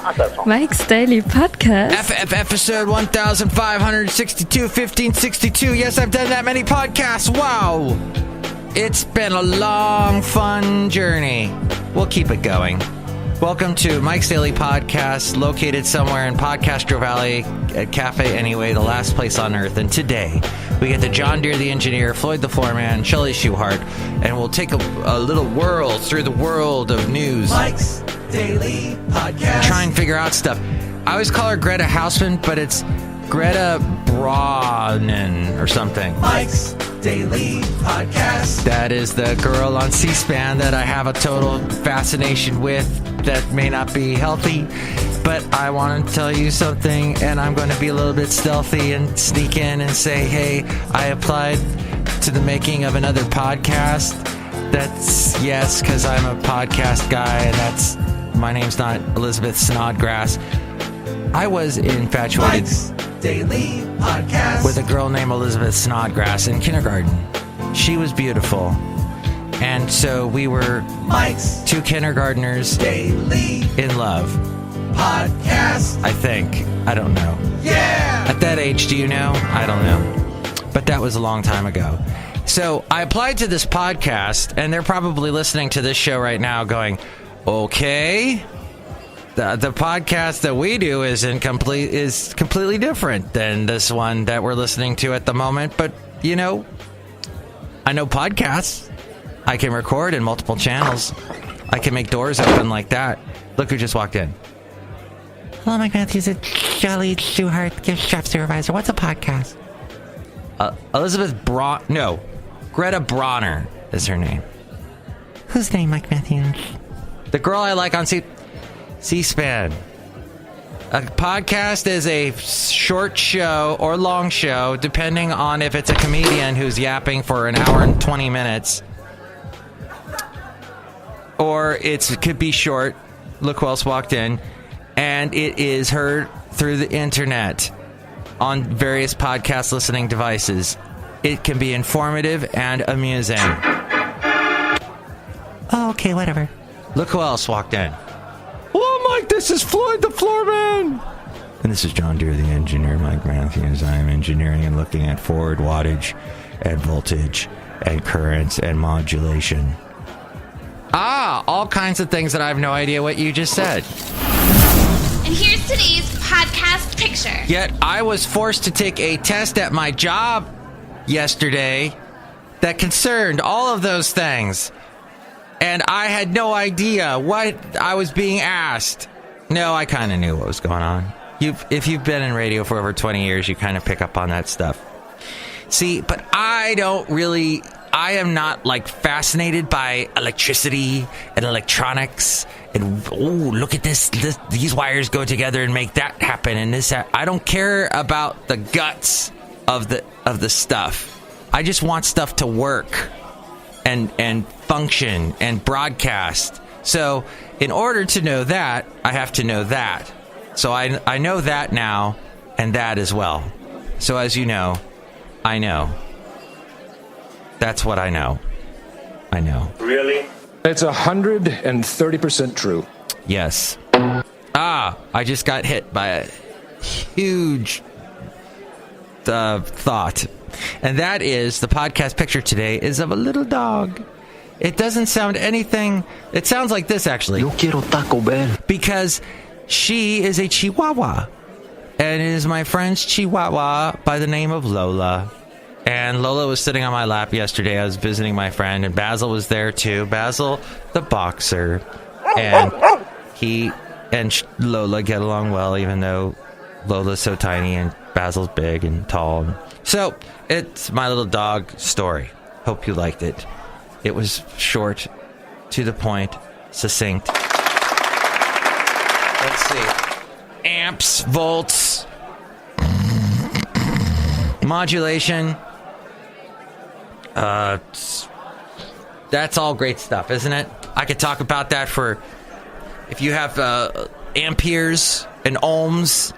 Mike's Daily Podcast. Episode 1562, Yes, I've done that many podcasts. Wow. It's been a long, fun journey. We'll keep it going. Welcome to Mike's Daily Podcast, located somewhere in Podcastro Valley at Cafe Anyway, the last place on earth. And today, we get to John Deere the engineer, Floyd the floorman, Shelley Schuhart, and we'll take a little whirl through the world of news. Mike's Daily Podcast. Try and figure out stuff. I always call her Greta Hausman, but it's Greta Braunen or something. Mike's Daily Podcast. That is the girl on C-SPAN that I have a total fascination with that may not be healthy, but I want to tell you something, and I'm going to be a little bit stealthy and sneak in and say, hey, I applied to the making of another podcast. That's, yes, because I'm a podcast guy, and my name's not Elizabeth Snodgrass. I was infatuated Mike's Daily Podcast with a girl named Elizabeth Snodgrass in kindergarten. She was beautiful. And so we were Mike's two kindergartners Daily in love. Podcast. I think. I don't know. Yeah! At that age, do you know? I don't know. But that was a long time ago. So I applied to this podcast, and they're probably listening to this show right now going, okay, the podcast that we do is completely different than this one that we're listening to at the moment. But, you know, I know podcasts. I can record in multiple channels. I can make doors open like that. Look who just walked in. Hello, Mike Matthews. It's Shelley Schuhart, gift shop supervisor. What's a podcast? Greta Bronner is her name. Whose name, Mike Matthews? The girl I like on C-SPAN. A podcast is a short show or long show, depending on if it's a comedian who's yapping for an hour and 20 minutes. Or it could be short. Look who else walked in. And it is heard through the internet on various podcast listening devices. It can be informative and amusing. Oh, okay, whatever. Look who else walked in. Hello, Mike. This is Floyd the floorman. And this is John Deere the engineer, Mike Matthews. I am engineering and looking at forward wattage and voltage and currents and modulation. All kinds of things that I have no idea what you just said. And here's today's podcast picture. Yet I was forced to take a test at my job yesterday that concerned all of those things. And I had no idea what I was being asked. No, I kind of knew what was going on. If you've been in radio for over 20 years, you kind of pick up on that stuff. See, but I am not like fascinated by electricity and electronics and look at this, these wires go together and make that happen and this. I don't care about the guts of the stuff. I just want stuff to work and function and broadcast. So in order to know that, I have to know that. So I know that now and that as well. So as you know, I know. That's what I know. I know. Really? It's 130% true. Yes. I just got hit by a huge thought. And that is, the podcast picture today is of a little dog. It doesn't sound anything. It sounds like this, actually. Yo quiero Taco Bell. Because she is a Chihuahua. And it is my friend's Chihuahua by the name of Lola. And Lola was sitting on my lap yesterday. I was visiting my friend, and Basil was there too. Basil, the boxer. And he and Lola get along well, even though Lola's so tiny and Basil's big and tall. So, it's my little dog story. Hope you liked it. It was short, to the point, succinct. Let's see. Amps, volts, modulation. That's all great stuff, isn't it? I could talk about that for, if you have amperes and ohms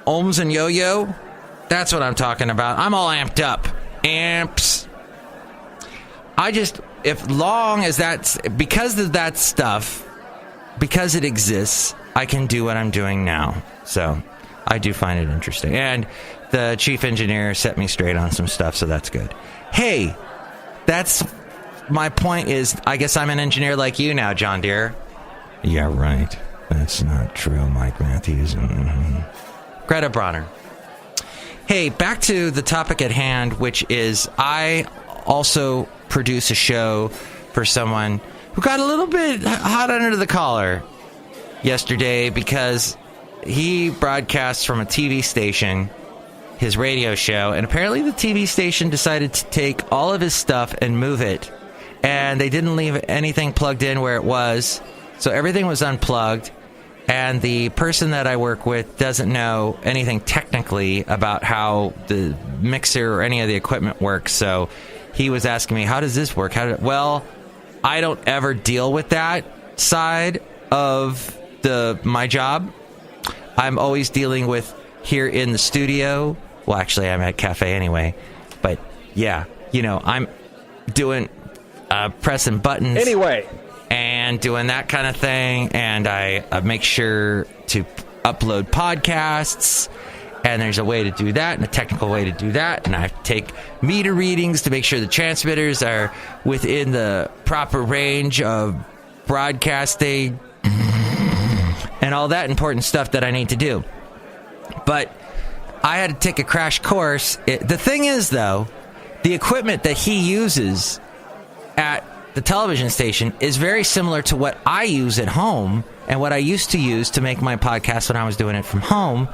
and yo-yo, that's what I'm talking about. I'm all amped up. Amps. Because of that stuff, because it exists, I can do what I'm doing now. So I do find it interesting. And the chief engineer set me straight on some stuff, so that's good. Hey, that's my point is, I guess I'm an engineer like you now, John Deere. Yeah, right. That's not true, Mike Matthews. Greta Bronner. Hey, back to the topic at hand, which is I also produce a show for someone who got a little bit hot under the collar yesterday because he broadcasts from a TV station, his radio show, and apparently the TV station decided to take all of his stuff and move it, and they didn't leave anything plugged in where it was, so everything was unplugged, and the person that I work with doesn't know anything technically about how the mixer or any of the equipment works, so he was asking me, how does this work? Well, I don't ever deal with that side of my job. I'm always dealing with here in the studio. Well, actually, I'm at cafe anyway. But yeah, I'm doing pressing buttons Anyway. and doing that kind of thing. And I make sure to upload podcasts. And there's a way to do that and a technical way to do that. And I have to take meter readings to make sure the transmitters are within the proper range of broadcasting and all that important stuff that I need to do. But I had to take a crash course. The thing is, though, the equipment that he uses at the television station is very similar to what I use at home and what I used to use to make my podcast when I was doing it from home.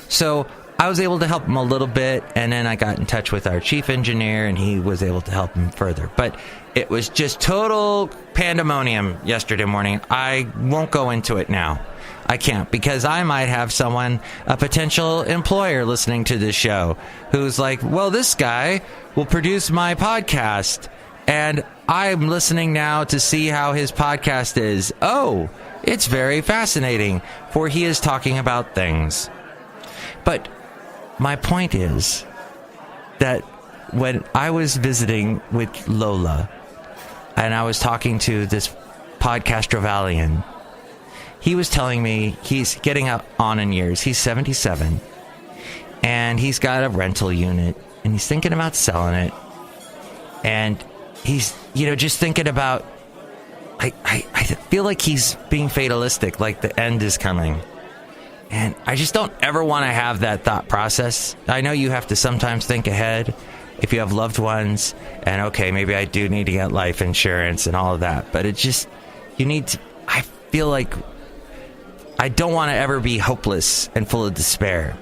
So I was able to help him a little bit, and then I got in touch with our chief engineer, and he was able to help him further. But it was just total pandemonium yesterday morning. I won't go into it now. I can't, because I might have someone, a potential employer listening to this show, who's like, well, this guy will produce my podcast, and I'm listening now to see how his podcast is. Oh, it's very fascinating, for he is talking about things. But my point is that when I was visiting with Lola, and I was talking to this podcaster Valian, he was telling me he's getting up on in years. He's 77, and he's got a rental unit, and he's thinking about selling it. And he's, just thinking about, I feel like he's being fatalistic, like the end is coming. And I just don't ever want to have that thought process. I know you have to sometimes think ahead if you have loved ones, and okay, maybe I do need to get life insurance and all of that. But it just, I feel like I don't want to ever be hopeless and full of despair.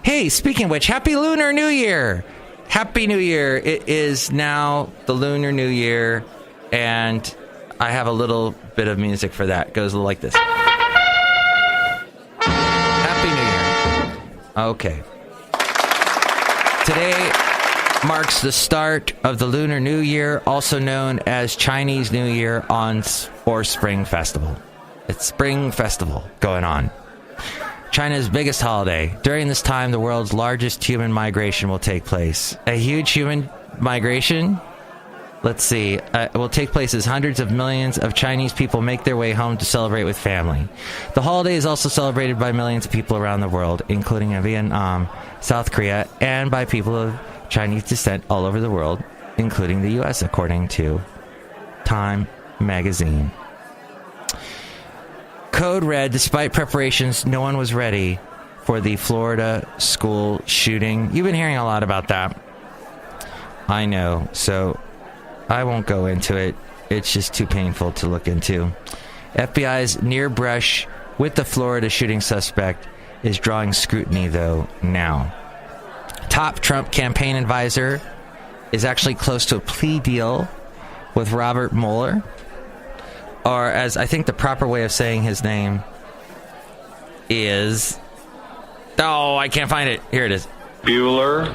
Hey, speaking of which, Happy Lunar New Year! Happy New Year! It is now the Lunar New Year, and I have a little bit of music for that. It goes like this. Happy New Year. Okay. Today marks the start of the Lunar New Year, also known as Chinese New Year or Spring Festival. It's Spring Festival going on. China's biggest holiday. During this time, the world's largest human migration will take place. A huge human migration? Let's see. Will take place as hundreds of millions of Chinese people make their way home to celebrate with family. The holiday is also celebrated by millions of people around the world, including in Vietnam, South Korea, and by people of Chinese descent all over the world, including the U.S., according to Time magazine. Code Red, despite preparations, no one was ready for the Florida school shooting. You've been hearing a lot about that. I know, so I won't go into it. It's just too painful to look into. FBI's near brush with the Florida shooting suspect is drawing scrutiny, though, now. Top Trump campaign advisor is actually close to a plea deal with Robert Mueller, or as I think the proper way of saying his name is... Oh, I can't find it. Here it is. Bueller.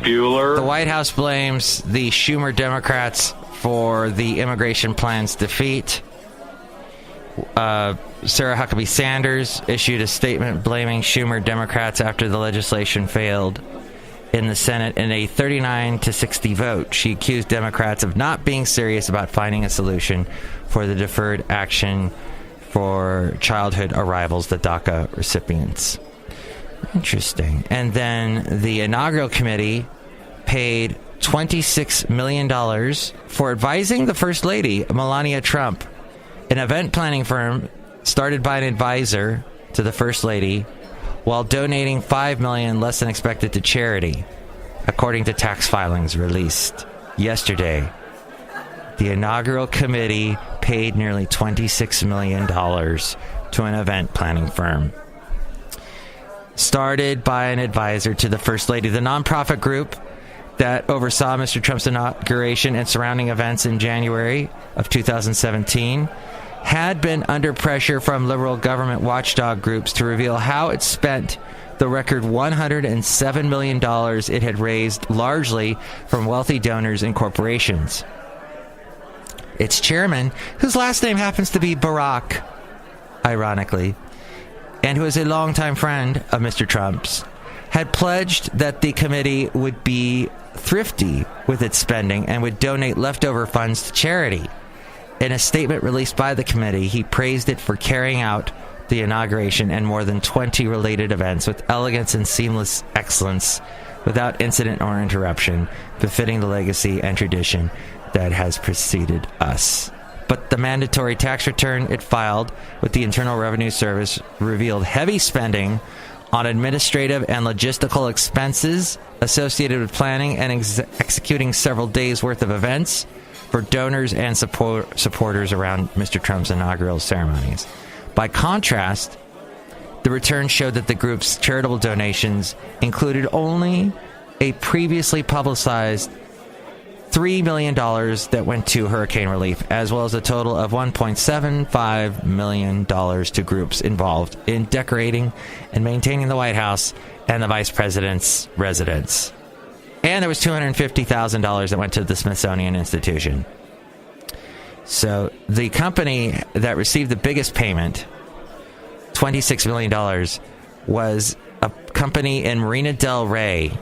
The White House blames the Schumer Democrats for the immigration plan's defeat. Sarah Huckabee Sanders issued a statement blaming Schumer Democrats after the legislation failed. in the Senate in a 39-60 vote. She accused Democrats of not being serious about finding a solution for the deferred action for childhood arrivals, the DACA recipients. Interesting. And then the inaugural committee paid $26 million for advising the First Lady, Melania Trump, an event planning firm started by an advisor to the First Lady, while donating $5 million less than expected to charity, according to tax filings released yesterday. The inaugural committee paid nearly $26 million to an event planning firm started by an advisor to the First Lady. The nonprofit group that oversaw Mr. Trump's inauguration and surrounding events in January of 2017 had been under pressure from liberal government watchdog groups to reveal how it spent the record $107 million it had raised largely from wealthy donors and corporations. Its chairman, whose last name happens to be Barack, ironically, and who is a longtime friend of Mr. Trump's, had pledged that the committee would be thrifty with its spending and would donate leftover funds to charity. In a statement released by the committee, he praised it for carrying out the inauguration and more than 20 related events with elegance and seamless excellence, without incident or interruption, befitting the legacy and tradition that has preceded us. But the mandatory tax return it filed with the Internal Revenue Service revealed heavy spending on administrative and logistical expenses associated with planning and executing several days' worth of events for donors and supporters around Mr. Trump's inaugural ceremonies. By contrast, the return showed that the group's charitable donations included only a previously publicized $3 million that went to hurricane relief, as well as a total of $1.75 million to groups involved in decorating and maintaining the White House and the Vice President's residence. And there was $250,000 that went to the Smithsonian Institution. So the company that received the biggest payment, $26 million, was a company in Marina del Rey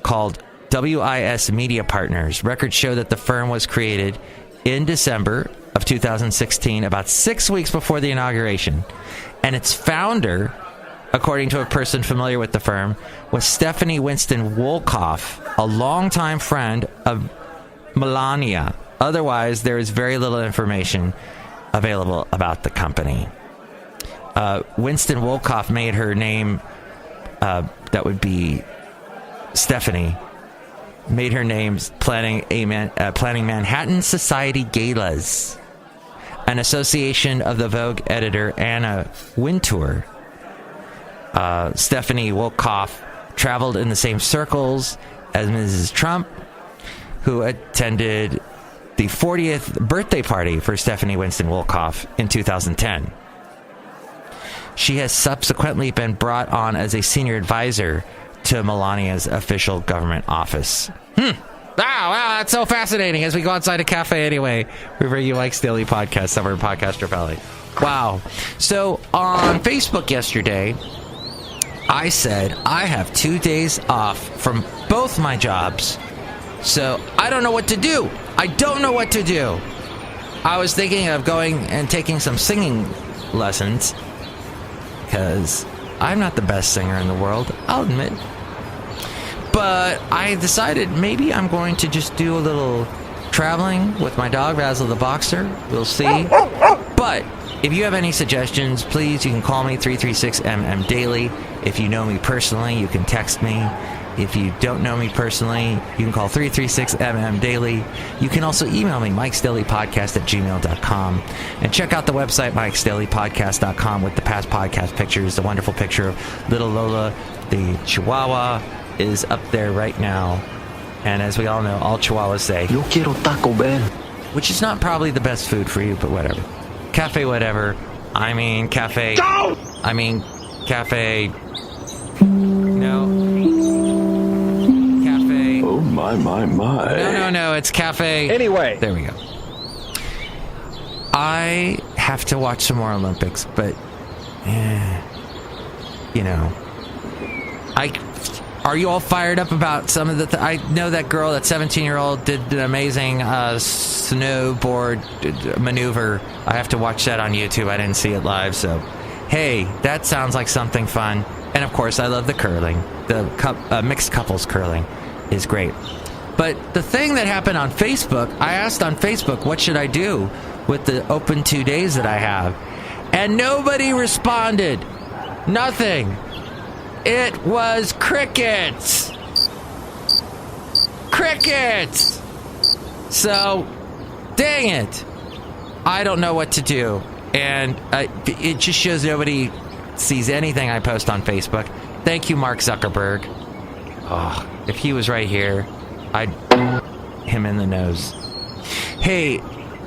called WIS Media Partners. Records show that the firm was created in December of 2016, about 6 weeks before the inauguration. And its founder, according to a person familiar with the firm, was Stephanie Winston Wolkoff, a longtime friend of Melania. Otherwise, there is very little information available about the company. Winston Wolkoff made her name, that would be Stephanie, made her name planning Manhattan Society Galas, an association of the Vogue editor Anna Wintour. Stephanie Wolkoff traveled in the same circles as Mrs. Trump, who attended the 40th birthday party for Stephanie Winston Wolkoff in 2010. She has subsequently been brought on as a senior advisor to Melania's official government office. Wow, that's so fascinating. As we go outside a cafe anyway, we bring you Mike's Daily Podcast, Summer Podcaster Valley. Wow. So on Facebook yesterday, I said I have 2 days off from both my jobs, so I don't know what to do. I don't know what to do. I was thinking of going and taking some singing lessons, because I'm not the best singer in the world, I'll admit. But I decided maybe I'm going to just do a little traveling with my dog, Basil the Boxer. We'll see. But if you have any suggestions, please, you can call me 336-MM-DAILY. If you know me personally, you can text me. If you don't know me personally, you can call 336-MM-DAILY. You can also email me, mikesdailypodcast@gmail.com. And check out the website, mikesdailypodcast.com, with the past podcast pictures. The wonderful picture of little Lola, the Chihuahua, is up there right now. And as we all know, all Chihuahuas say, "Yo quiero Taco Bell," which is not probably the best food for you, but whatever. Cafe whatever. I mean cafe. No! I mean cafe. No. Cafe. Oh, my. No, it's cafe. Anyway. There we go. I have to watch some more Olympics, but, Are you all fired up about some of the... I know that girl, that 17-year-old, did an amazing snowboard maneuver. I have to watch that on YouTube. I didn't see it live, so... Hey, that sounds like something fun. And, of course, I love the curling. The mixed couples curling is great. But the thing that happened on Facebook, I asked on Facebook, what should I do with the open 2 days that I have? And nobody responded. Nothing. It was crickets. Crickets. So, dang it. I don't know what to do. And it just shows nobody sees anything I post on Facebook. Thank you, Mark Zuckerberg. Oh, if he was right here, I'd him in the nose. Hey,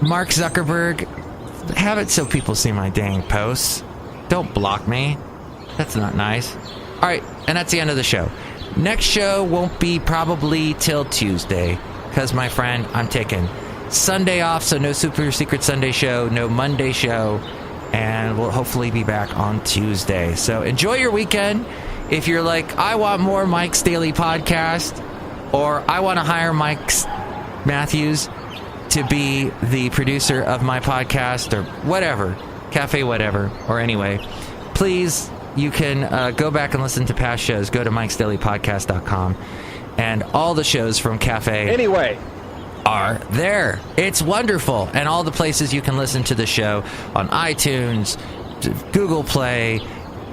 Mark Zuckerberg, have it so people see my dang posts. Don't block me. That's not nice. All right, and that's the end of the show. Next show won't be probably till Tuesday, because, my friend, I'm taking Sunday off, so no Super Secret Sunday show, no Monday show, and we'll hopefully be back on Tuesday. So enjoy your weekend. If you're like, I want more Mike's Daily Podcast, or I want to hire Mike Matthews to be the producer of my podcast, or whatever, Cafe whatever, or anyway, please, you can go back and listen to past shows. Go to MIKEs-DAILY-PODCAST.com, and all the shows from Cafe Anyway, are there. It's wonderful. And all the places you can listen to the show on iTunes, Google Play,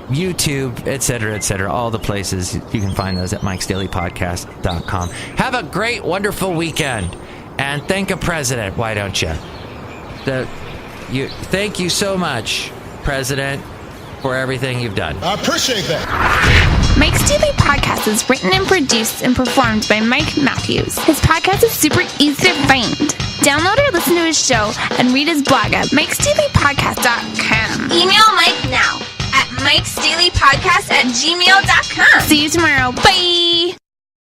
YouTube, etc., all the places. You can find those at MIKEs-DAILY-PODCAST.com. Have a great, wonderful weekend. And thank a president, why don't you? Thank you so much, President, for everything you've done. I appreciate that. Mike's Daily Podcast is written and produced and performed by Mike Matthews. His podcast is super easy to find. Download or listen to his show and read his blog at MIKES-DAILY-PODCAST.com. Email Mike now at MIKES-DAILY-PODCAST@gmail.com. See you tomorrow. Bye!